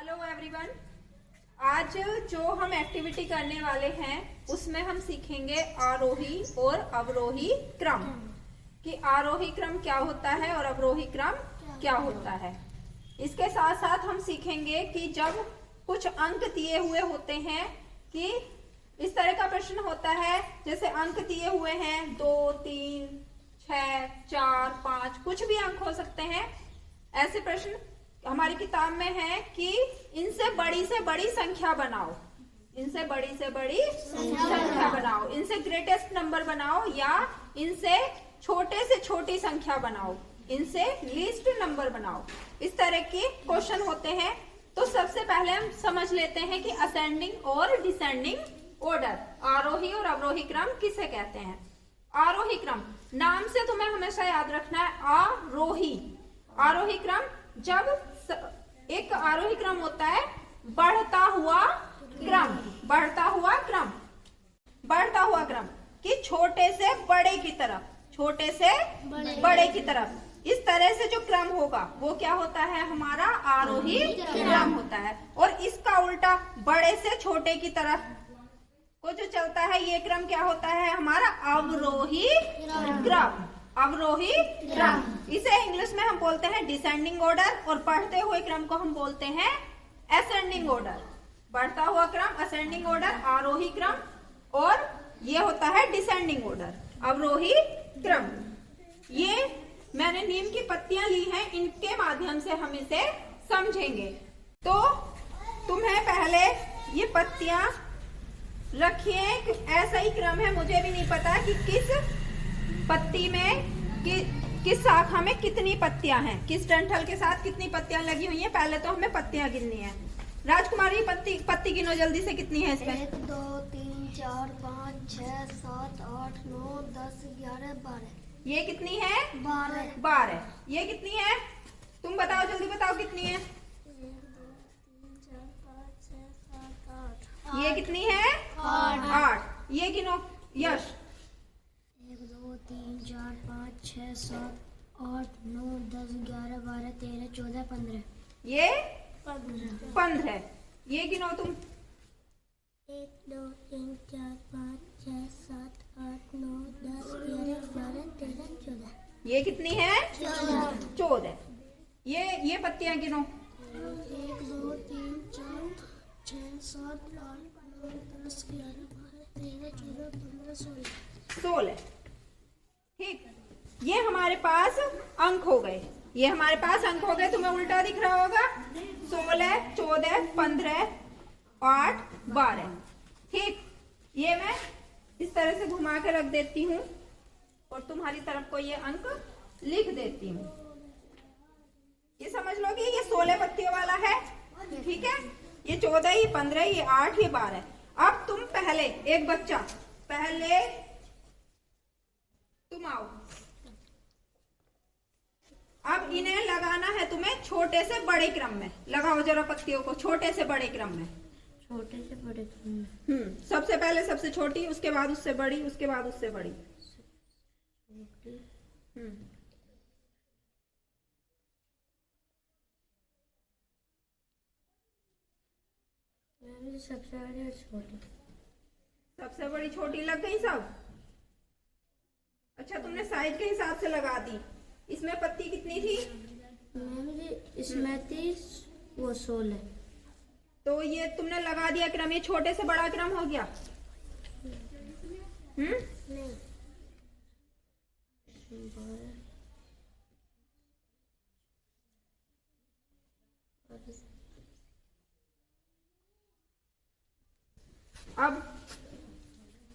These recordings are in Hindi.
हेलो एवरीवन, आज जो हम एक्टिविटी करने वाले हैं उसमें हम सीखेंगे आरोही और अवरोही क्रम कि आरोही क्रम क्या होता है और अवरोही क्रम क्या होता है। इसके साथ साथ हम सीखेंगे कि जब कुछ अंक दिए हुए होते हैं कि इस तरह का प्रश्न होता है, जैसे अंक दिए हुए हैं 2, 3, 6, 4, 5, कुछ भी अंक हो सकते हैं। ऐसे प्रश्न हमारी किताब में है कि इनसे बड़ी संख्या बनाओ, इनसे बड़ी संख्या बनाओ, इनसे ग्रेटेस्ट नंबर बनाओ या इनसे छोटे से छोटी संख्या बनाओ, इनसे लीस्ट नंबर बनाओ। इस तरह के क्वेश्चन होते हैं। तो सबसे पहले हम समझ लेते हैं कि असेंडिंग और डिसेंडिंग ऑर्डर, आरोही और अवरोही क्रम किसे कहते हैं। आरोही क्रम नाम से तुम्हें हमेशा याद रखना है आरोही। आरोही क्रम जब एक आरोही क्रम होता है बढ़ता हुआ क्रम, बढ़ता हुआ क्रम कि छोटे से बड़े की तरफ, छोटे से बड़े की तरफ, इस तरह से जो क्रम होगा वो क्या होता है, हमारा आरोही क्रम होता है। और इसका उल्टा बड़े से छोटे की तरफ को जो चलता है ये क्रम क्या होता है, हमारा अवरोही क्रम। अवरोही क्रम इसे इंग्लिश में हम बोलते हैं डिसेंडिंग ऑर्डर और बढ़ते हुए क्रम को हम बोलते हैं असेंडिंग ऑर्डर। बढ़ता हुआ क्रम असेंडिंग ऑर्डर आरोही क्रम और ये होता है डिसेंडिंग ऑर्डर अवरोही क्रम। ये मैंने नीम की पत्तियां ली हैं, इनके माध्यम से हम इसे समझेंगे। तो तुम्हें पहले ये पत्तियां रखिए, ऐसा ही क्रम है, मुझे भी नहीं पता कि किस पत्ती में किस शाखा में कितनी पत्तियां हैं, किस डंठल के साथ कितनी पत्तियां लगी हुई हैं। पहले तो हमें पत्तियां गिननी है। राजकुमारी पत्ती गिनो जल्दी से, कितनी है इसमें? 1, 2, 3, 4, 5, 6, 7, 8, 9, 10, 11, 12। ये कितनी है? 12। ये कितनी है? तुम बताओ, जल्दी बताओ कितनी है? 1, 2, 3, 4, 5, 6, 7, 8। ये कितनी है? 8। ये गिनो यश। 1, 2, 3, 4, 5, 6, 7, 8, 9, 10, 11, 12, 13, 14, 15। ये 15। ये गिनो तुम। 1, 2, 3, 4, 5, 6, 7, 8, 9, 10, 11, 12, 13, 14। ये कितनी है? 14। ये पत्तियां गिनो। 1, 2, 3, 4, 6, 7, 8, 9, 10, 11, 12, 13, 14, 15, 16। ठीक, ये हमारे पास अंक हो गए। ये हमारे पास अंक हो गए, तुम्हें उल्टा दिख रहा होगा। 16, 14, 15, 8, 12। ठीक, ये मैं इस तरह से घुमा के रख देती हूँ और तुम्हारी तरफ को ये अंक लिख देती हूँ। ये समझ लो कि ये 16 पत्तियों वाला है। ठीक है, ये 14, ये 15, ये 8, ये 12। अब तुम पहले एक बच्चा, पहले तुम आओ। अब इन्हें लगाना है तुम्हें छोटे से बड़े क्रम में। लगाओ जरा पत्तियों को छोटे से बड़े क्रम में। छोटे से बड़े क्रम में। सबसे पहले सबसे छोटी, उसके बाद उससे बड़ी, उसके बाद उससे बड़ी। सबसे बड़ी और छोटी। सबसे बड़ी छोटी लग गई सब। अच्छा, तुमने साइज के हिसाब से लगा दी। इसमें पत्ती कितनी थी? इसमें थी वो 16। तो ये तुमने लगा दिया क्रम, ये छोटे से बड़ा क्रम हो गया। नहीं। अब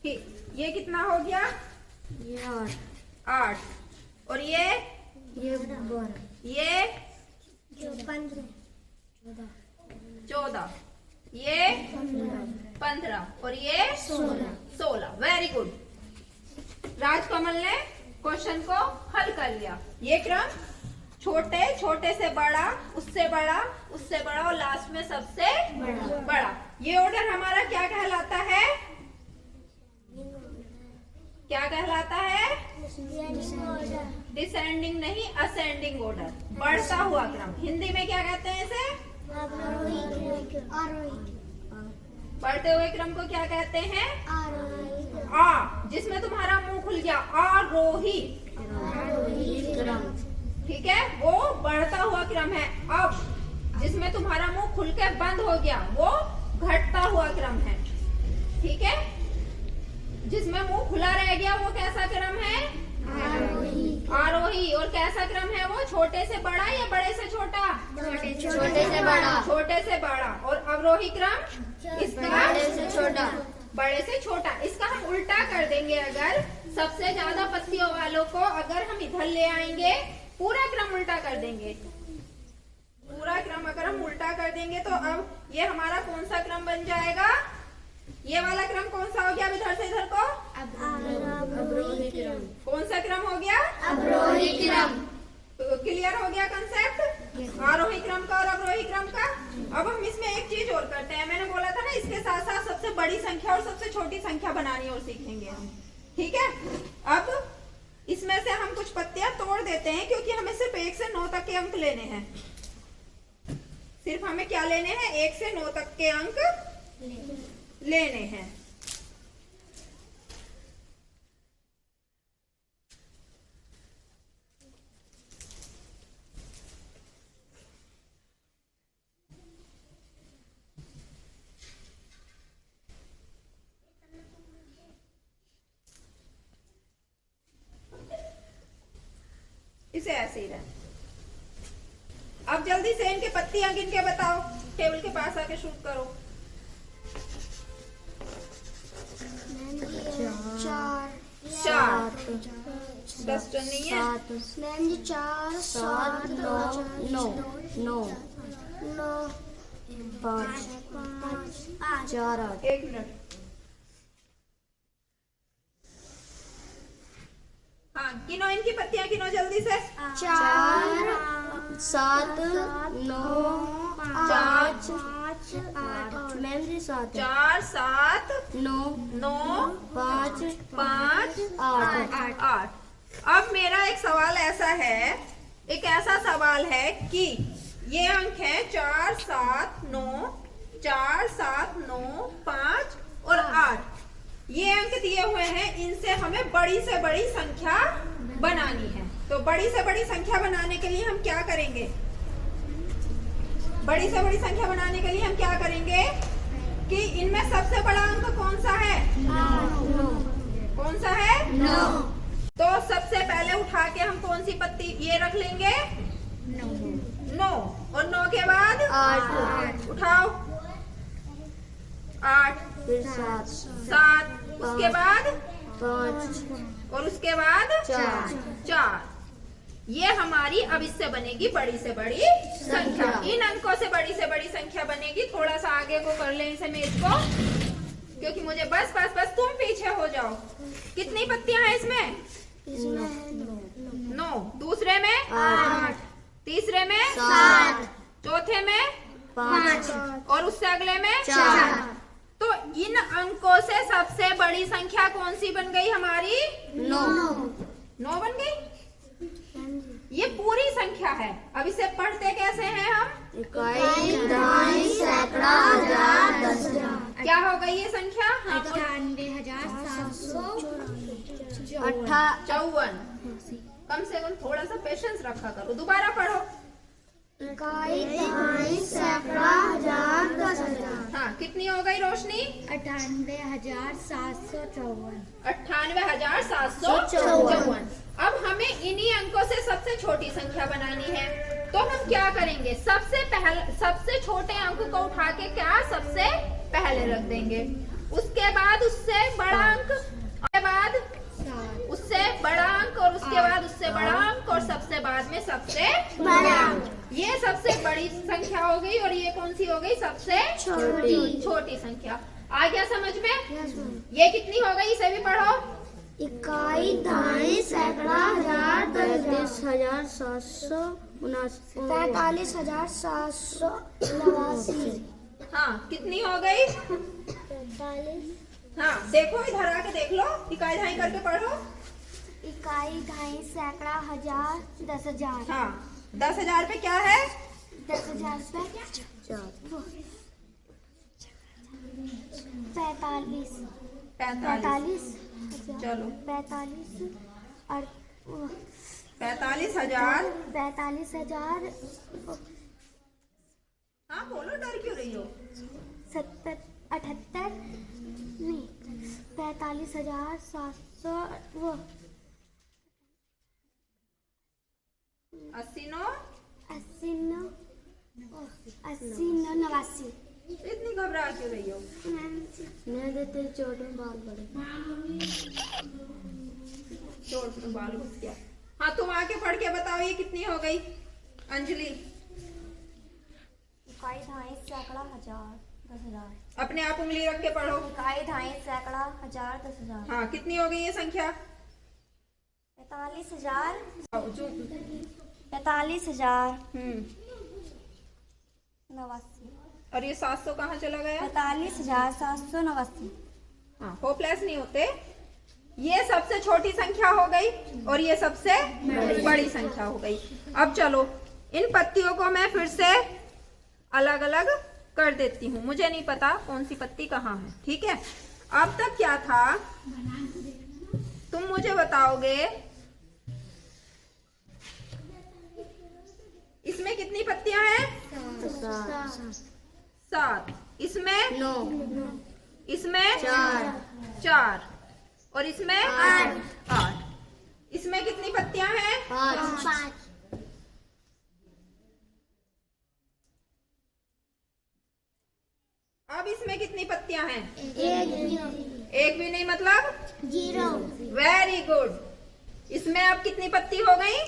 ठीक, ये कितना हो गया? ये 8। और ये 12। ये 15। 14, ये 15 और ये 16। Very good. राजकमल ने क्वेश्चन को हल कर लिया। ये क्रम छोटे से बड़ा, उससे बड़ा, उससे बड़ा और लास्ट में सबसे बड़ा। ये ऑर्डर हमारा क्या कहलाता है? क्या कहलाता है? डिसेंडिंग नहीं, असेंडिंग ऑर्डर, बढ़ता हुआ क्रम। हिंदी में क्या कहते हैं इसे? बढ़ते हुए क्रम को क्या कहते हैं? आरोही क्रम। आ, जिसमें तुम्हारा मुंह खुल गया, आरोही। आरोही क्रम। ठीक है, वो बढ़ता हुआ क्रम है। अब जिसमें तुम्हारा मुंह खुल के बंद हो गया, वो घटता हुआ क्रम है। ठीक है, जिसमें मुंह खुला रह गया वो कैसा क्रम है? आरोही। आरोही। और कैसा क्रम है वो? छोटे से बड़ा या बड़े से छोटा? छोटे से बड़ा। छोटे से बड़ा। और अवरोही क्रम? इसका बड़े से छोटा। बड़े से छोटा। इसका हम उल्टा कर देंगे। अगर सबसे ज्यादा पत्तियों वालों को अगर हम इधर ले आएंगे, पूरा क्रम उल्टा कर देंगे, पूरा क्रम अगर हम उल्टा कर देंगे तो अब ये हमारा कौन सा क्रम बन जाएगा? ये वाला क्रम कौन सा हो गया? अब इधर से इधर को अवरोही क्रम। कौन सा क्रम हो गया? अवरोही क्रम। क्लियर हो गया कंसेप्ट आरोही क्रम का और अवरोही क्रम का। अब हम इसमें एक चीज और करते हैं। मैंने बोला था ना, इसके साथ साथ सबसे बड़ी संख्या और सबसे छोटी संख्या बनानी और सीखेंगे हम। ठीक है, अब इसमें से हम कुछ पत्तियां तोड़ देते हैं, क्योंकि हमें सिर्फ 1 से 9 तक के अंक लेने हैं। सिर्फ हमें क्या लेने हैं? 1 से 9 तक के अंक लेने हैं। इसे ऐसे ही रहे। अब जल्दी से इनके पत्तियां गिन के बताओ। टेबल के पास आके शूट करो। 4 10 टन नहीं है? मैम जी 4 7 9 9 5 4 8। 1 मिनट। हाँ, गिनो इनकी पत्तियां, गिनो जल्दी से। 4 7 9 5 8। मैम जी 7 4 7 9 9 5 5 8। 8। अब मेरा एक सवाल ऐसा है, एक ऐसा सवाल है कि ये अंक है 4 7 9 4 7 9 5 और 8। ये अंक दिए हुए हैं, इनसे हमें बड़ी से बड़ी संख्या बनानी है। तो बड़ी से बड़ी संख्या बनाने के लिए हम क्या करेंगे? बड़ी से बड़ी संख्या बनाने के लिए हम क्या करेंगे कि इनमें सबसे बड़ा अंक कौन सा है? 9। कौन सा है? 9। तो सबसे पहले उठा के हम कौन सी पत्ती ये रख लेंगे? 9। और 9 के बाद 8। उठाओ 8 फिर 7 7। उसके बाद 5 और उसके बाद 4। ये हमारी अब इससे बनेगी बड़ी से बड़ी संख्या। इन अंकों से बड़ी संख्या बनेगी। थोड़ा सा आगे को कर ले इसे मेज को, क्योंकि मुझे बस तुम पीछे हो जाओ। कितनी पत्तियां हैं इसमें? 9। दूसरे में 8। तीसरे में 7। चौथे में 5 और उससे अगले में 4। तो इन अंकों से सबसे बड़ी संख्या कौन सी बन गई हमारी? 9 बन गई। ये पूरी संख्या है। अब इसे पढ़ते कैसे हैं हम? इकाई, दहाई, सैकड़ा, हजार, 10,000। क्या हो गई ये संख्या? 58। कम से कम थोड़ा सा पेशेंस रखा करो। दोबारा पढ़ो। इकाई, दहाई, सैकड़ा, हजार, 10,000। हाँ, कितनी हो गई रोशनी? 98,754। 98,754। अब हमें इन्हीं अंकों से सबसे छोटी संख्या बनानी है। तो हम क्या करेंगे? सबसे छोटे अंक को उठा के क्या सबसे पहले रख देंगे। उसके बाद उससे बड़ा अंक, उसके बाद उससे बड़ा अंक और उसके बाद उससे बड़ा अंक और सबसे बाद में सबसे बड़ा अंक। ये सबसे बड़ी संख्या हो गई और ये कौन सी हो गई? सबसे छोटी संख्या। आ गया समझ में? ये कितनी हो गई? इसे भी पढ़ो। इकाई, दहाई, सैकड़ा, हजार, 35,779। 45,789। हाँ, कितनी हो गई? 45। हाँ, देखो इधर आके देख लो। इकाई दहाई करके पढ़ो। इकाई, दहाई, सैकड़ा, हजार, 10,000। हाँ, 10,000 पे क्या है? 10,000 पे पैतालीस 45। चलो 45,000। 45,000 हाँ बोलो, डर क्यों रही हो? 78 नहीं 45,700 वो 80 89 इतनी घबरा क्यों रही हो? मैं देते चोट में बाल बड़े चोट में बाल घुस गया। हाँ तुम आके पढ़ के बताओ ये कितनी हो गई अंजलि? इकाई ढाई सैकड़ा हजार 10,000 अपने आप उंगली रख के पढ़ो। इकाई ढाई सैकड़ा हजार 10,000 हाँ कितनी हो गई ये संख्या? 45,000 89 और ये 700 कहाँ चला गया? 45,789 हाँ होपलेस नहीं होते। ये सबसे छोटी संख्या हो गई और ये सबसे बड़ी संख्या हो गई। अब चलो इन पत्तियों को मैं फिर से अलग अलग कर देती हूँ। मुझे नहीं पता कौन सी पत्ती कहाँ है, ठीक है? अब तक क्या था तुम मुझे बताओगे। इसमें कितनी पत्तियां हैं? 7। इसमें 9। इसमें 4 और इसमें 8। इसमें कितनी पत्तियां हैं? 5 अब इसमें कितनी पत्तियां हैं? 1 भी नहीं, मतलब 0 वेरी गुड। इसमें अब कितनी पत्ती हो गई?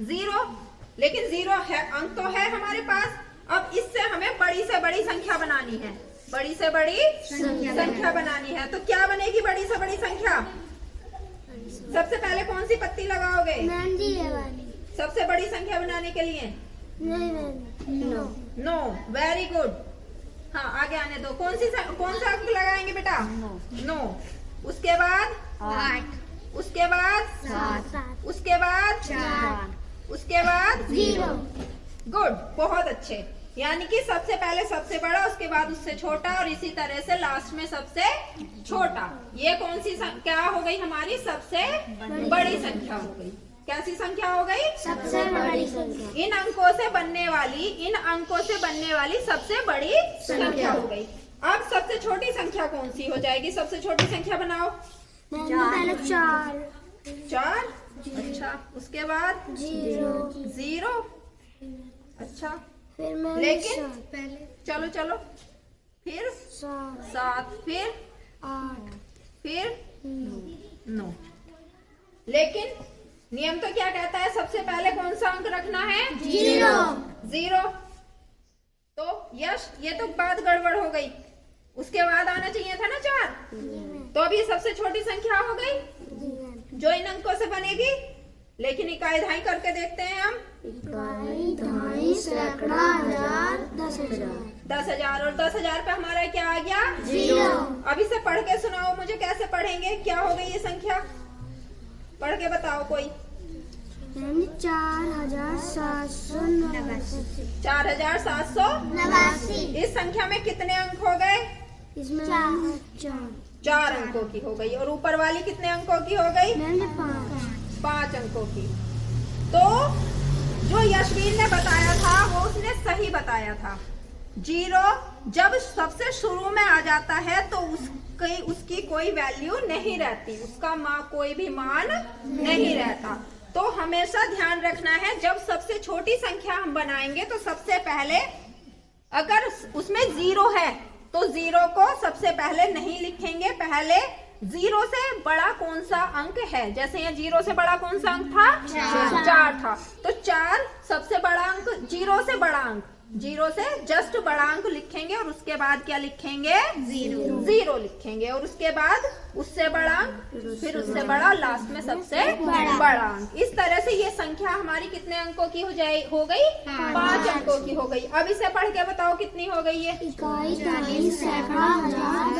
0। लेकिन 0 है, अंक तो है हमारे पास। अब इससे हमें बड़ी से बड़ी संख्या बनानी है। बड़ी से बड़ी संख्या बनानी है। तो क्या बनेगी बड़ी से बड़ी संख्या? सबसे पहले कौन सी पत्ती लगाओगे? सबसे बड़ी संख्या बनाने के लिए 9। Very good. हाँ आगे आने दो। कौन सा अंक लगाएंगे बेटा? 9। उसके बाद 8। उसके बाद 7। उसके बाद 4। उसके बाद 0। गुड, बहुत अच्छे। यानी कि सबसे पहले सबसे बड़ा, उसके बाद उससे छोटा और इसी तरह से लास्ट में सबसे छोटा। ये कौन सी क्या हो गई हमारी? सबसे बड़ी संख्या हो गई। कैसी संख्या हो गई? सबसे बड़ी संख्या। इन अंकों से बनने वाली सबसे बड़ी संख्या हो गई। अब सबसे छोटी संख्या कौन सी हो जाएगी? सबसे छोटी संख्या बनाओ। पहले 4। अच्छा, उसके बाद 0। अच्छा, फिर लेकिन चलो फिर 7, फिर 8 फिर 9। लेकिन नियम तो क्या कहता है? सबसे पहले कौन सा अंक रखना है? 0। तो यश, ये तो बात गड़बड़ हो गई। उसके बाद आना चाहिए था ना 4। तो अब ये सबसे छोटी संख्या हो गई जो इन अंकों से बनेगी। लेकिन इकाई ढाई करके देखते हैं हम। इकाई ढाई सैकड़ा हजार 10,000 10,000 और 10,000 पे हमारा क्या आ गया? 0। अब इसे पढ़ के सुनाओ मुझे, कैसे पढ़ेंगे? क्या हो गई ये संख्या? पढ़ के बताओ कोई। 4,789 4,789। इस संख्या में कितने अंक हो गए? इसमें 4 अंकों की हो गई। और ऊपर वाली कितने अंकों की हो गई? 5 अंकों की। तो जो यशवीर ने बताया था वो उसने सही बताया था। 0 जब सबसे शुरू में आ जाता है तो उसकी कोई वैल्यू नहीं रहती, उसका कोई भी मान नहीं रहता। तो हमेशा ध्यान रखना है, जब सबसे छोटी संख्या हम बनाएंगे तो सबसे पहले अगर उसमें 0 है तो 0 को सबसे पहले नहीं लिखेंगे। पहले 0 से बड़ा कौन सा अंक है? जैसे यहाँ 0 से बड़ा कौन सा अंक था? 4 था। तो 4 सबसे बड़ा अंक, 0 से बड़ा अंक, 0 से जस्ट बड़ा अंक लिखेंगे और उसके बाद क्या लिखेंगे? 0 लिखेंगे। और उसके बाद उससे बड़ा अंक, फिर उससे बड़ा, लास्ट में सबसे बड़ा अंक। इस तरह से ये संख्या हमारी कितने अंकों की हो गई? 5 अंकों की हो गई। अब इसे पढ़ के बताओ कितनी हो गई है? इकाई ढाई सैकड़ा हजार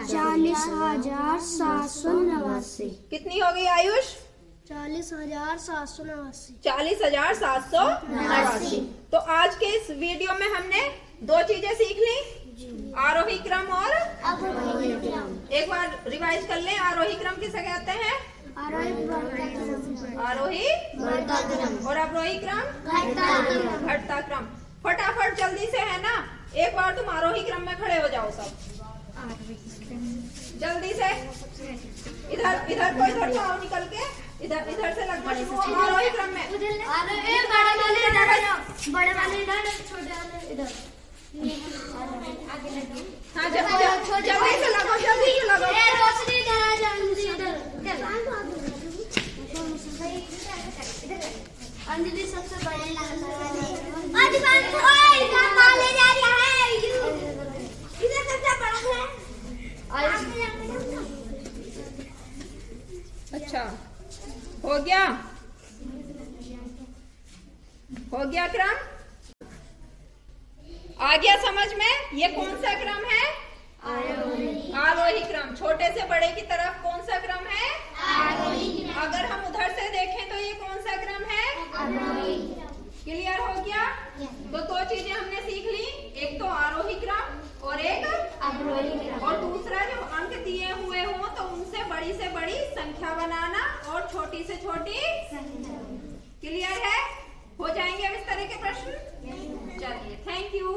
40,789 कितनी हो गई आयुष? 40,789 40,789। तो आज के इस वीडियो में हमने दो चीजें सीख ली, जी। आरोही क्रम और अवरोही क्रम। एक बार रिवाइज कर लें। आरोही क्रम किसे कहते हैं? आरोही बढ़ता क्रम। आरोही बढ़ता क्रम। और अवरोही क्रम घटता क्रम। घटता क्रम। फटाफट जल्दी से, है ना, एक बार तुम आरोही क्रम में खड़े हो जाओ सब, जल्दी से। इधर इधर को, इधर को आओ निकल के, इधर इधर से लगभग शुरू हो आरोही क्रम में। बड़े वाले इधर, छोटे वाले इधर। हाँ, जल्दी से लगो, जल्दी से लगो। रोशनी इधर आ जा, अंजलि इधर। अंजलि सबसे बड़े इधर सबसे बड़ा है। अच्छा, हो गया, हो गया क्रम? आ गया समझ में? ये कौन सा क्रम है? आरोही क्रम। छोटे से बड़े की तरफ कौन सा क्रम है? अगर हम उधर से देखें तो ये कौन सा क्रम है? क्लियर हो गया? तो दो चीजें हमने सीख ली, एक तो आरोही क्रम और एक अवरोही क्रम। और दूसरा जो अंक दिए हुए हों तो उनसे बड़ी संख्या बनाना और छोटी से छोटी। क्लियर है? हो जाएंगे अब इस तरह के प्रश्न? चलिए, थैंक यू।